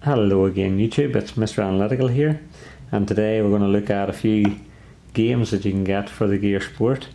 Hello again YouTube, it's Mr. Analytical here, and today we're going to look at a few games that you can get for the Gear Sport.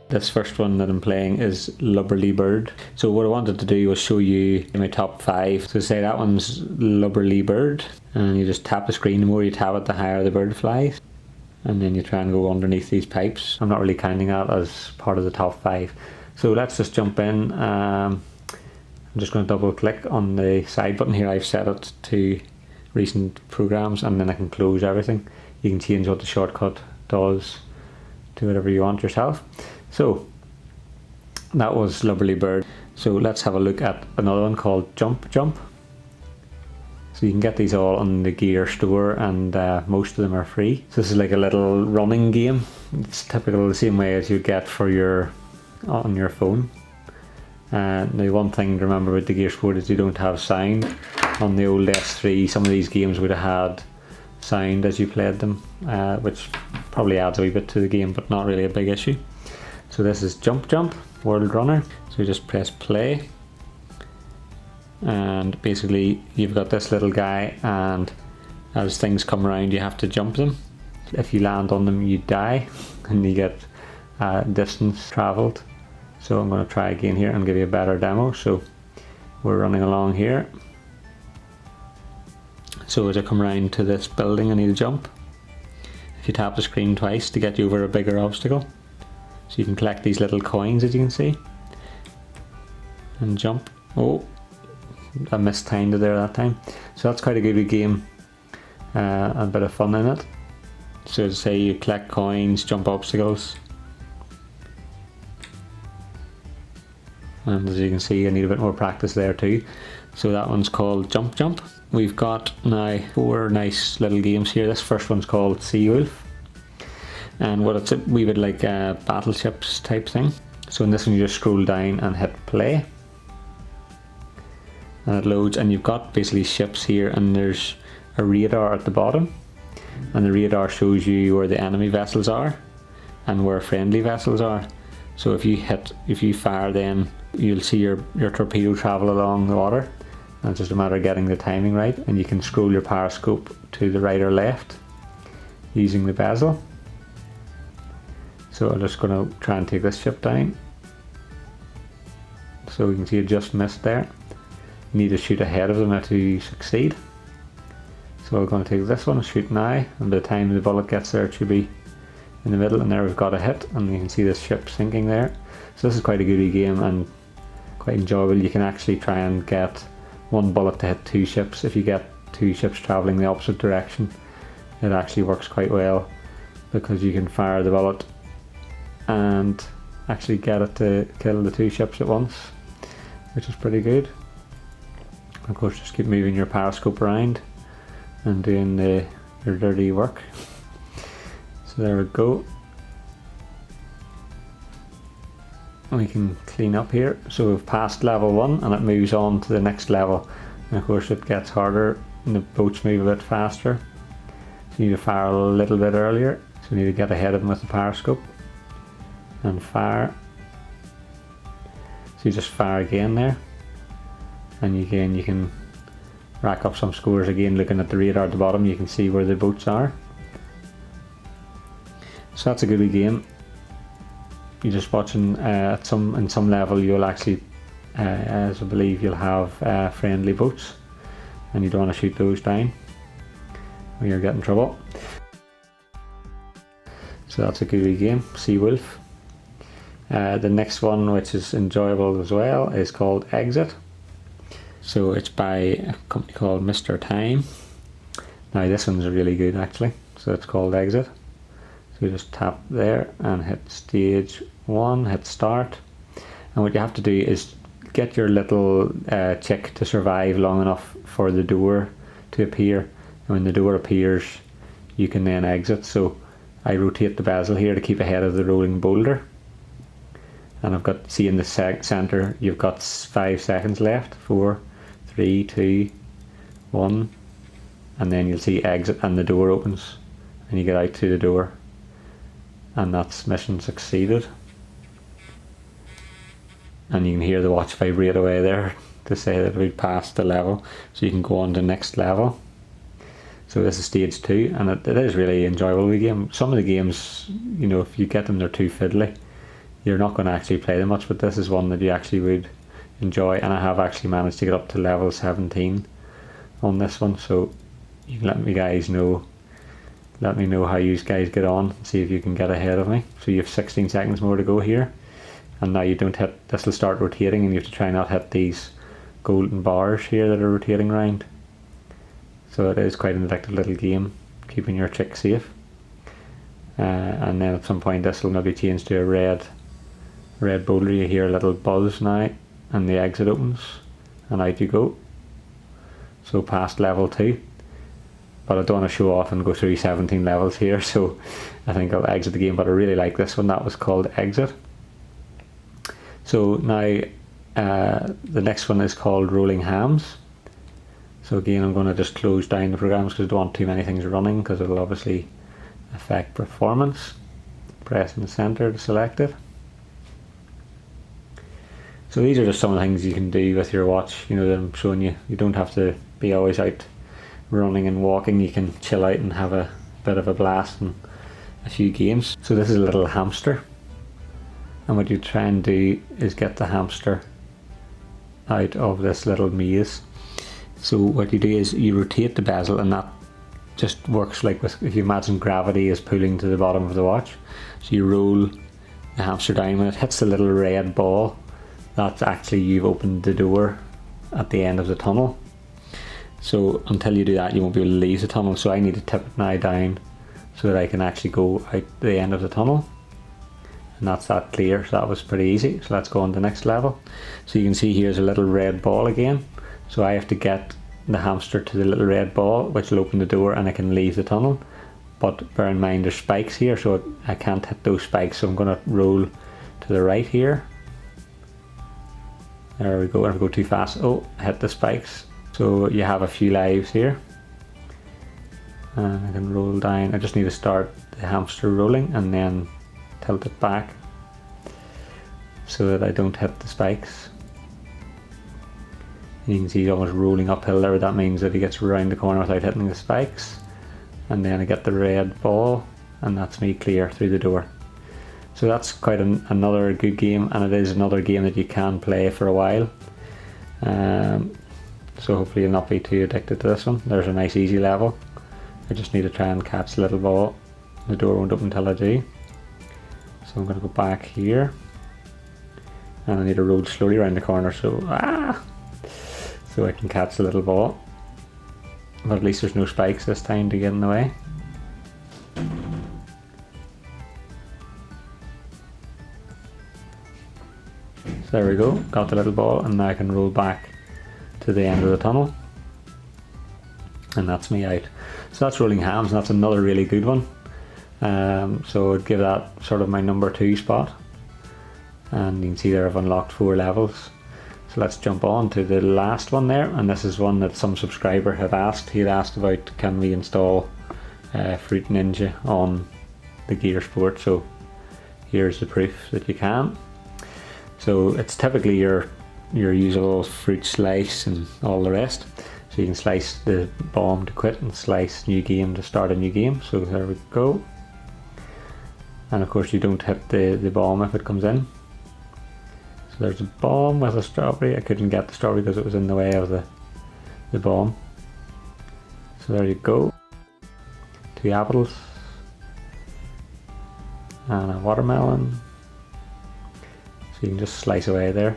This first one that I'm playing is Lubberly Bird. So what I wanted to do was show you my top 5. So say that one's Lubberly Bird, and you just tap the screen. The more you tap it, the higher the bird flies, and then you try and go underneath these pipes. I'm not really counting that as part of the top 5. So let's just jump in. I'm just going to double click on the side button here. I've set it to recent programs, and then I can close everything. You can change what the shortcut does to whatever you want yourself. So that was Lubberly Bird. So let's have a look at another one called Jump Jump. So you can get these all on the Gear store, and most of them are free. So this is like a little running game. It's typical the same way as you get for on your phone. Now one thing to remember about the Gear Sport is you don't have sound. On the old S3 some of these games would have had sound as you played them, which probably adds a wee bit to the game, but not really a big issue. So this is Jump Jump World Runner. So you just press play, and basically you've got this little guy, and as things come around you have to jump them. If you land on them you die, and you get distance travelled. So I'm going to try again here and give you a better demo. So we're running along here. So as I come around to this building I need to jump. If you tap the screen twice to get you over a bigger obstacle. So you can collect these little coins, as you can see, and jump. Oh, I mistimed it there that time. So that's quite a good game, a bit of fun in it. So to say you collect coins, jump obstacles, and as you can see I need a bit more practice there too. So that one's called Jump Jump. We've got now 4 nice little games here. This first one's called Sea Wolf. And what it's a wee bit like a battleships type thing. So in this one you just scroll down and hit play, and it loads, and you've got basically ships here, and there's a radar at the bottom, and the radar shows you where the enemy vessels are and where friendly vessels are. So if you fire, then you'll see your torpedo travel along the water, and it's just a matter of getting the timing right. And you can scroll your periscope to the right or left using the bezel. So I'm just going to try and take this ship down. So you can see it just missed there. You need to shoot ahead of them to succeed. So I'm going to take this one and shoot now, and by the time the bullet gets there it should be in the middle, and there we've got a hit, and you can see this ship sinking there. So this is quite a goody game and quite enjoyable. You can actually try and get one bullet to hit 2 ships. If you get 2 ships travelling the opposite direction, it actually works quite well, because you can fire the bullet and actually get it to kill the 2 ships at once, which is pretty good. Of course, just keep moving your periscope around and doing your dirty work. So there we go. And we can clean up here. So we've passed level 1 and it moves on to the next level, and of course it gets harder and the boats move a bit faster. So you need to fire a little bit earlier, so you need to get ahead of them with the periscope and fire. So you just fire again there, and again you can rack up some scores. Again, looking at the radar at the bottom you can see where the boats are. So that's a good wee game. You're just watching in some level you'll actually as I believe you'll have friendly boats, and you don't want to shoot those down or you'll get in trouble. So that's a good wee game, Sea Wolf. The next one, which is enjoyable as well, is called Exit. So it's by a company called Mr. Time. Now this one's really good actually. So it's called Exit. So you just tap there and hit stage 1, hit start. And what you have to do is get your little chick to survive long enough for the door to appear. And when the door appears you can then exit. So I rotate the bezel here to keep ahead of the rolling boulder. And I've got, see in the centre, you've got 5 seconds left. 4, 3, 2, 1, and then you'll see exit and the door opens and you get out through the door, and that's mission succeeded. And you can hear the watch vibrate away there to say that we've passed the level, so you can go on to the next level. So this is stage 2, and it is really enjoyable game. Some of the games, you know, if you get them they're too fiddly, you're not going to actually play them much, but this is one that you actually would enjoy, and I have actually managed to get up to level 17 on this one, so you can let me know how you guys get on, see if you can get ahead of me. So you have 16 seconds more to go here, and now you don't hit, this will start rotating, and you have to try not hit these golden bars here that are rotating around. So it is quite an addictive little game, keeping your chick safe. And then at some point this will maybe change to a red boulder. You hear a little buzz now, and the exit opens, and out you go. So past level 2. But I don't want to show off and go through 17 levels here, so I think I'll exit the game. But I really like this one, that was called Exit. So now the next one is called Rolling Hams. So again, I'm going to just close down the programs because I don't want too many things running, because it'll obviously affect performance. Press in the center to select it. So these are just some of the things you can do with your watch, you know, that I'm showing you. You don't have to be always out running and walking. You can chill out and have a bit of a blast and a few games. So this is a little hamster, and what you try and do is get the hamster out of this little maze. So what you do is you rotate the bezel, and that just works like with, if you imagine gravity is pulling to the bottom of the watch. So you roll the hamster down, when it hits the little red ball, that's actually you've opened the door at the end of the tunnel. So until you do that, you won't be able to leave the tunnel. So I need to tip it now down so that I can actually go out the end of the tunnel. And that's that clear, so that was pretty easy. So let's go on to the next level. So you can see here's a little red ball again. So I have to get the hamster to the little red ball, which will open the door and I can leave the tunnel. But bear in mind there's spikes here, so I can't hit those spikes. So I'm going to roll to the right here. There we go. If I go too fast, oh, I hit the spikes. So you have a few lives here. And I can roll down. I just need to start the hamster rolling and then tilt it back so that I don't hit the spikes. And you can see he's almost rolling uphill there. That means that he gets around the corner without hitting the spikes. And then I get the red ball, and that's me clear through the door. So that's quite another good game, and it is another game that you can play for a while. So hopefully you'll not be too addicted to this one. There's a nice easy level. I just need to try and catch the little ball. The door won't open until I do. So I'm going to go back here, and I need to roll slowly around the corner so I can catch the little ball. But at least there's no spikes this time to get in the way. So there we go, got the little ball, and now I can roll back to the end of the tunnel. And that's me out. So that's Rolling Hams, and that's another really good one. So I'd give that sort of my number 2 spot. And you can see there I've unlocked 4 levels. So let's jump on to the last one there, and this is one that some subscriber had asked. He had asked about, can we install Fruit Ninja on the Gear Sport? So here's the proof that you can. So it's typically your usual fruit slice and all the rest. So you can slice the bomb to quit and slice new game to start a new game. So there we go. And of course you don't hit the bomb if it comes in. So there's a bomb with a strawberry. I couldn't get the strawberry because it was in the way of the bomb. So there you go. 2 apples. And a watermelon. So you can just slice away there.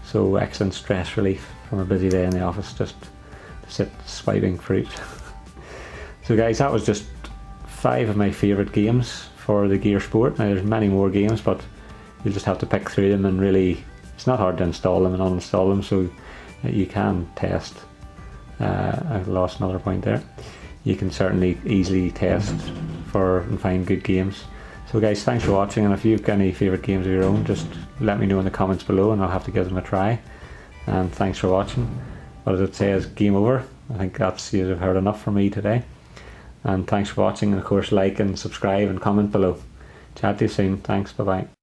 So excellent stress relief from a busy day in the office, just to sit swiping fruit. So guys, that was just 5 of my favourite games for the Gear Sport. Now there's many more games, but you'll just have to pick through them, and really it's not hard to install them and uninstall them, so you can test. I lost another point there. You can certainly easily test and find good games. So guys, thanks for watching, and if you've got any favourite games of your own, just let me know in the comments below and I'll have to give them a try. And thanks for watching. But as it says, game over. I think that's, you've heard enough from me today. And thanks for watching, and of course like and subscribe and comment below. Chat to you soon. Thanks, bye bye.